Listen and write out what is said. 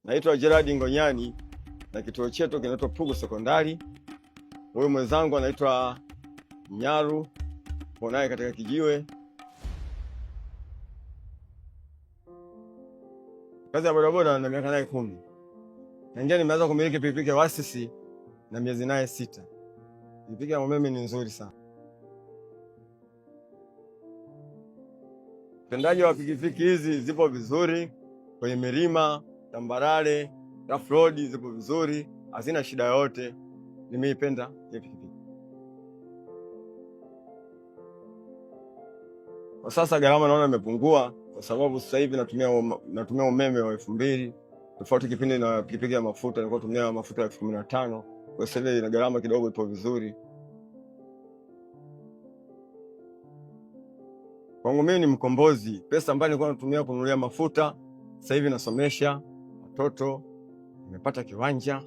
Naitwa Gerard Ngonyani na kituo chetu kinaitwa Pugu Sekondari. Huyu mwenzangu anaitwa Nyaru, naye katika kijiwe. Kazi ya bodaboda na miaka naye 10. Na ndio nimeanza kumiliki pikipiki ya Wasisi na miezi naye 6. Pikipiki ya umeme ni nzuri sana. Utendaji wa pikipiki hizi zipo vizuri kwenye milima, tambarare, rough road zipo vizuri, hazina shida yoyote. Nimeipenda hiyo pikipiki. Kwa sasa gharama naona imepungua kwa sababu sasa hivi natumia umeme wa 2000, tofauti kipindi na pikipiki ya mafuta nilikuwa natumia mafuta ya 15,000. Kwa sasa hivi ina gharama kidogo, ipo vizuri. Kwangu mimi ni mkombozi. Pesa ambayo nilikuwa natumia kununulia mafuta sasa hivi nasomesha watoto, nimepata kiwanja.